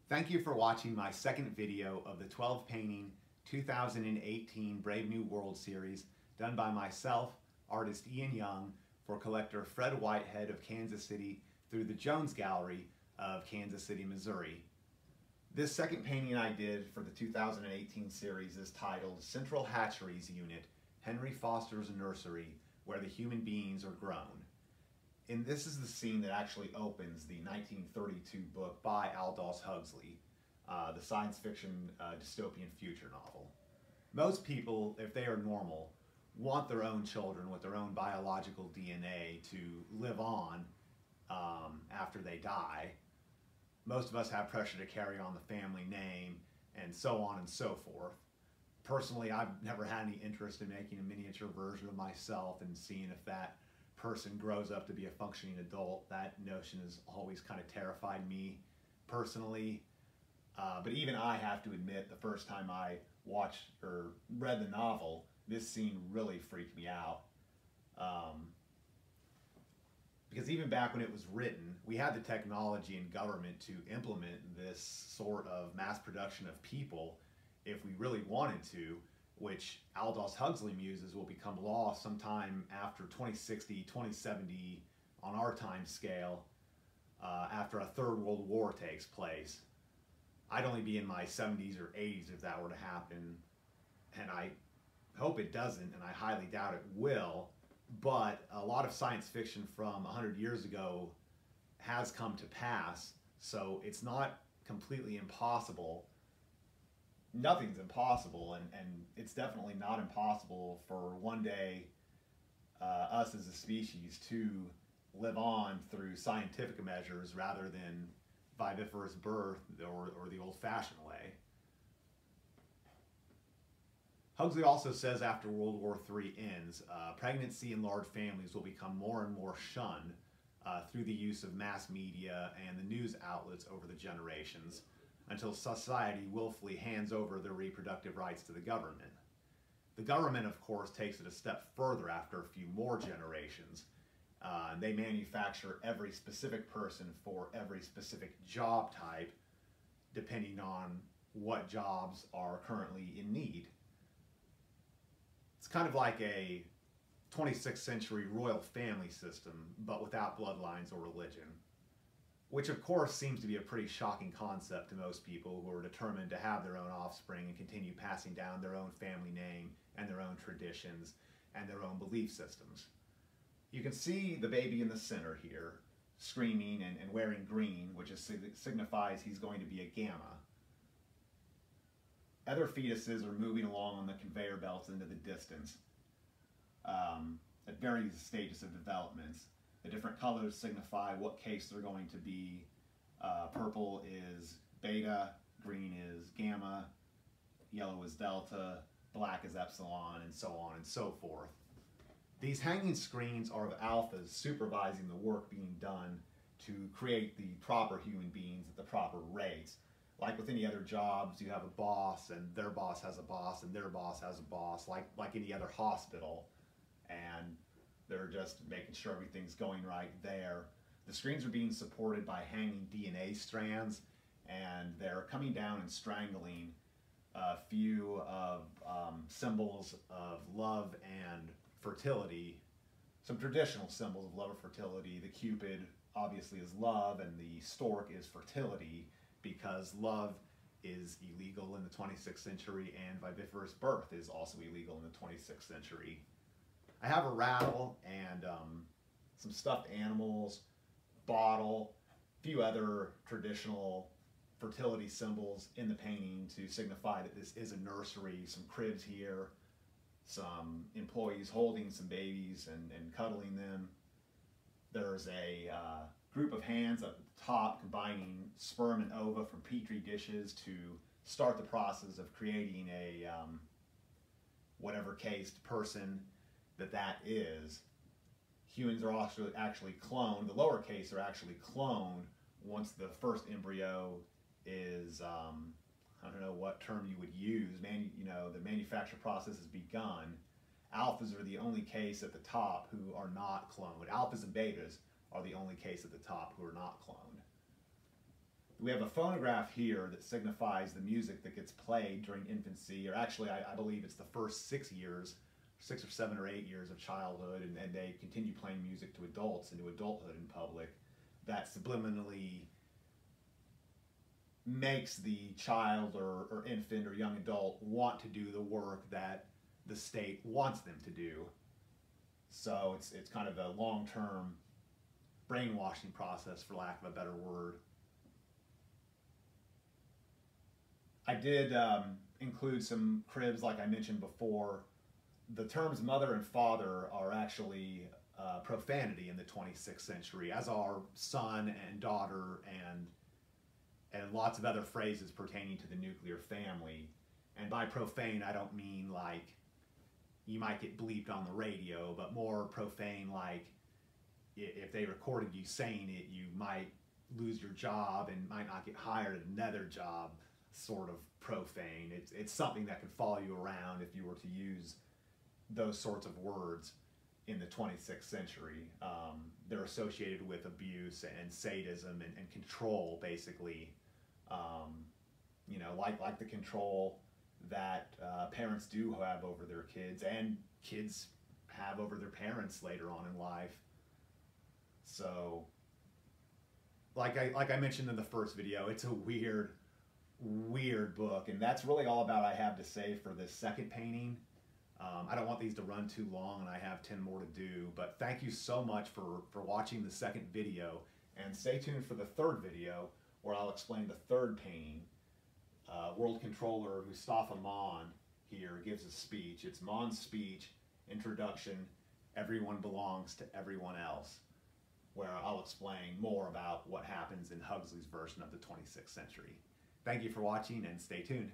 Thank you for watching my second video of the 12 painting 2018 Brave New World series done by myself, artist Ian Young, for collector Fred Whitehead of Kansas City through the Jones Gallery of Kansas City, Missouri. This second painting I did for the 2018 series is titled Central Hatcheries Unit, Henry Foster's Nursery, where the human beings are grown. And this is the scene that actually opens the 1932 book by Aldous Huxley, the science fiction dystopian future novel. Most people, if they are normal, want their own children with their own biological DNA to live on after they die. Most of us have pressure to carry on the family name and so on and so forth. Personally, I've never had any interest in making a miniature version of myself and seeing if that person grows up to be a functioning adult. That notion has always kind of terrified me personally. But even I have to admit, the first time I watched or read the novel, this scene really freaked me out. Because even back when it was written, we had the technology and government to implement this sort of mass production of people if we really wanted to, which Aldous Huxley muses will become law sometime after 2060, 2070 on our time scale, after a third world war takes place. I'd only be in my 70s or 80s if that were to happen, and I hope it doesn't, and I highly doubt it will, but a lot of science fiction from 100 years ago has come to pass, so it's not completely impossible. Nothing's impossible, and it's definitely not impossible for one day us as a species to live on through scientific measures rather than viviparous birth or the old-fashioned way. Huxley also says after World War III ends, pregnancy in large families will become more and more shunned through the use of mass media and the news outlets over the generations, until society willfully hands over their reproductive rights to the government. The government, of course, takes it a step further after a few more generations. They manufacture every specific person for every specific job type, depending on what jobs are currently in need. It's kind of like a 26th century royal family system, but without bloodlines or religion. Which of course seems to be a pretty shocking concept to most people who are determined to have their own offspring and continue passing down their own family name and their own traditions and their own belief systems. You can see the baby in the center here, screaming and wearing green, which signifies he's going to be a gamma. Other fetuses are moving along on the conveyor belts into the distance at various stages of development. The different colors signify what case they're going to be. Purple is beta, green is gamma, yellow is delta, black is epsilon, and so on and so forth. These hanging screens are of alphas supervising the work being done to create the proper human beings at the proper rates. Like with any other jobs, you have a boss, and their boss has a boss, and their boss has a boss, like any other hospital. And they're just making sure everything's going right there. The screens are being supported by hanging DNA strands, and they're coming down and strangling a few of symbols of love and fertility, some traditional symbols of love or fertility. The Cupid obviously is love, and the stork is fertility, because love is illegal in the 26th century and viviparous birth is also illegal in the 26th century. I have a rattle and some stuffed animals, bottle, a few other traditional fertility symbols in the painting to signify that this is a nursery, some cribs here, some employees holding some babies and cuddling them. There's a group of hands at the top combining sperm and ova from petri dishes to start the process of creating a whatever cased person that is. Humans are also actually cloned. The lowercase are actually cloned once the first embryo is, I don't know what term you would use, the manufacture process has begun. Alphas are the only case at the top who are not cloned. Alphas and betas are the only case at the top who are not cloned. We have a phonograph here that signifies the music that gets played during infancy, or actually I believe it's the first 6 years, 6 or 7 or 8 years of childhood, and they continue playing music to adults into adulthood in public, that subliminally makes the child or infant or young adult want to do the work that the state wants them to do. So it's kind of a long-term brainwashing process, for lack of a better word. I did include some cribs, like I mentioned before. The terms mother and father are actually profanity in the 26th century, as are son and daughter, and lots of other phrases pertaining to the nuclear family. And by profane, I don't mean like you might get bleeped on the radio, but more profane like if they recorded you saying it, you might lose your job and might not get hired at another job, sort of profane. It's something that could follow you around if you were to use those sorts of words in the 26th century. They're associated with abuse and sadism and control, basically. You know, like the control that parents do have over their kids, and kids have over their parents later on in life. So, like I mentioned in the first video, it's a weird book, and that's really all about I have to say for this second painting. I don't want these to run too long, and I have 10 more to do, but thank you so much for watching the second video, and stay tuned for the third video where I'll explain the third painting. World Controller Mustafa Mon here gives a speech. It's Mon's speech, introduction, everyone belongs to everyone else, where I'll explain more about what happens in Huxley's version of the 26th century. Thank you for watching, and stay tuned.